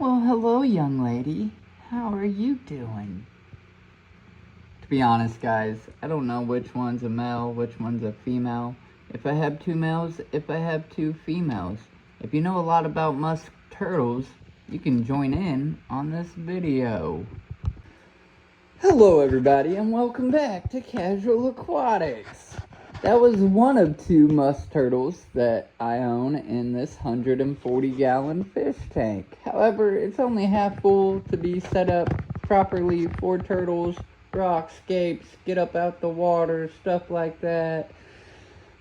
Well, hello, young lady. How are you doing? To be honest, guys, I don't know which one's a male, which one's a female. If I have two males, if I have two females. If you know a lot about musk turtles, you can join in on this video. Hello, everybody, and welcome back to Casualaquatics. That was one of two musk turtles that I own in this 140-gallon fish tank. However, it's only half full to be set up properly for turtles, rockscapes, get up out the water, stuff like that.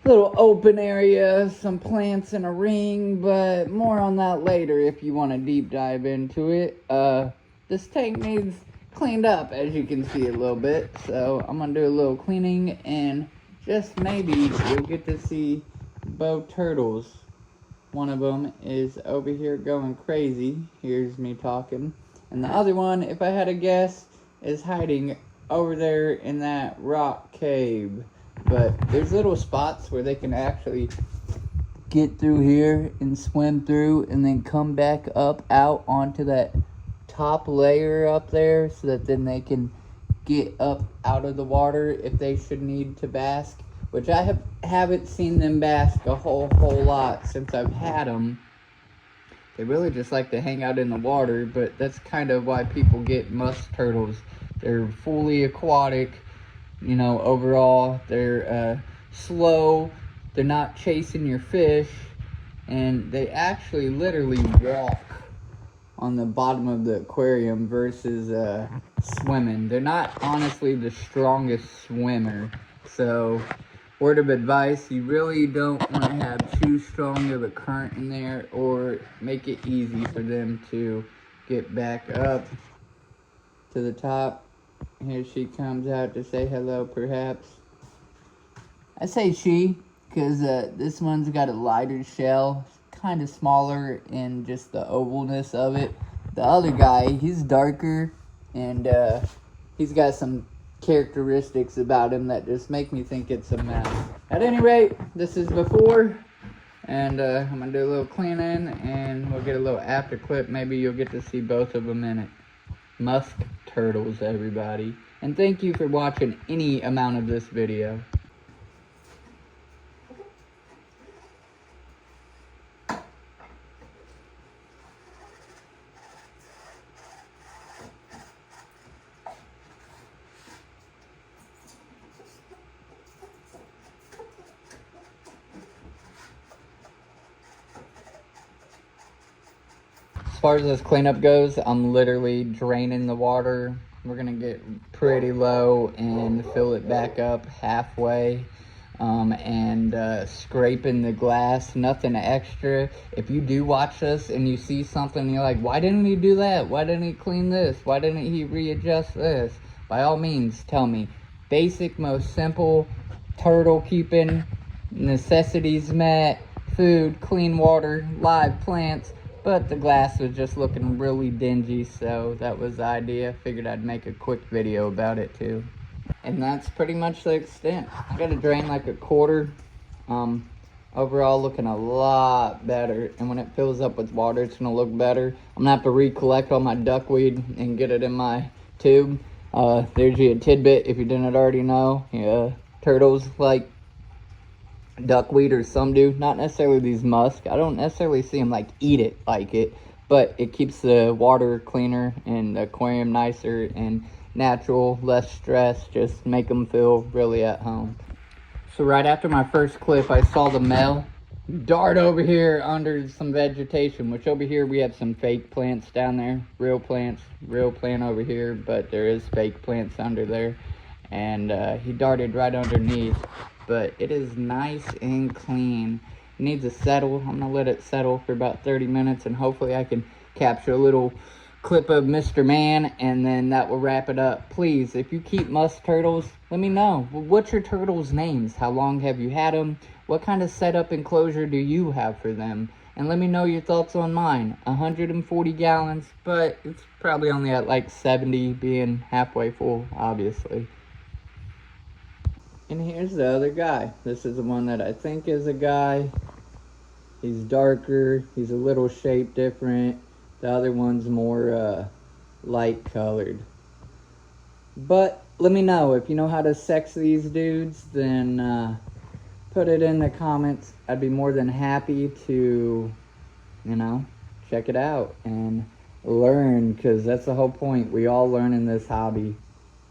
Little open area, some plants in a ring, but more on that later if you want to deep dive into it. This tank needs cleaned up, as you can see a little bit, so I'm going to do a little cleaning and just maybe you'll get to see both turtles. One of them is over here going crazy. Here's me talking. And the other one, if I had to guess, is hiding over there in that rock cave. But there's little spots where they can actually get through here and swim through and then come back up out onto that top layer up there so that then they can get up out of the water if they should need to bask, which I haven't seen them bask a whole lot since I've had them. They really just like to hang out in the water, but that's kind of why people get musk turtles. They're fully aquatic, you know, overall. They're slow, they're not chasing your fish, and they actually literally walk on the bottom of the aquarium versus swimming. They're not honestly the strongest swimmer. So, word of advice, you really don't want to have too strong of a current in there or make it easy for them to get back up to the top. Here she comes out to say hello, perhaps. I say she because this one's got a lighter shell, kind of smaller in just the ovalness of it. The other guy, he's darker, and he's got some characteristics about him that just make me think it's a male. At any rate, this is before, and I'm gonna do a little cleaning, and we'll get a little after clip. Maybe you'll get to see both of them in it. Musk turtles, everybody, and thank you for watching any amount of this video. As far as this cleanup goes, I'm literally draining the water. We're gonna get pretty low and fill it back up halfway, and scraping the glass, nothing extra. If you do watch this and you see something and you're like, why didn't he do that? Why didn't he clean this? Why didn't he readjust this? By all means, tell me. Basic, most simple turtle keeping, necessities met, food, clean water, live plants. But the glass was just looking really dingy, so that was the idea. Figured I'd make a quick video about it too. And that's pretty much the extent. I gotta drain like a quarter. Overall looking a lot better. And when it fills up with water, it's gonna look better. I'm gonna have to recollect all my duckweed and get it in my tube. There's you a tidbit if you didn't already know. Yeah, turtles like duckweed, or some do, not necessarily these musk. I don't necessarily see them like eat it like it, but it keeps the water cleaner and the aquarium nicer and natural, less stress, just make them feel really at home. So right after my first clip, I saw the male dart over here under some vegetation, which over here we have some fake plants down there, real plants, real plant over here, but there is fake plants under there, and he darted right underneath. But it is nice and clean. It needs to settle. I'm gonna let it settle for about 30 minutes and hopefully I can capture a little clip of Mr. Man, and then that will wrap it up. Please, if you keep musk turtles, let me know. What's your turtles' names? How long have you had them? What kind of setup enclosure do you have for them? And let me know your thoughts on mine. 140 gallons, but it's probably only at like 70, being halfway full, obviously. And here's the other guy. This is the one that I think is a guy. He's darker. He's a little shape different. The other one's more light colored. But let me know if you know how to sex these dudes, then put it in the comments. I'd be more than happy to, check it out and learn, because that's the whole point. We all learn in this hobby.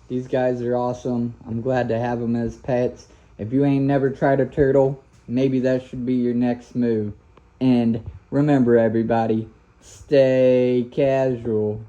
These guys are awesome. I'm glad to have them as pets. If you ain't never tried a turtle, maybe that should be your next move. And remember, everybody, stay casual.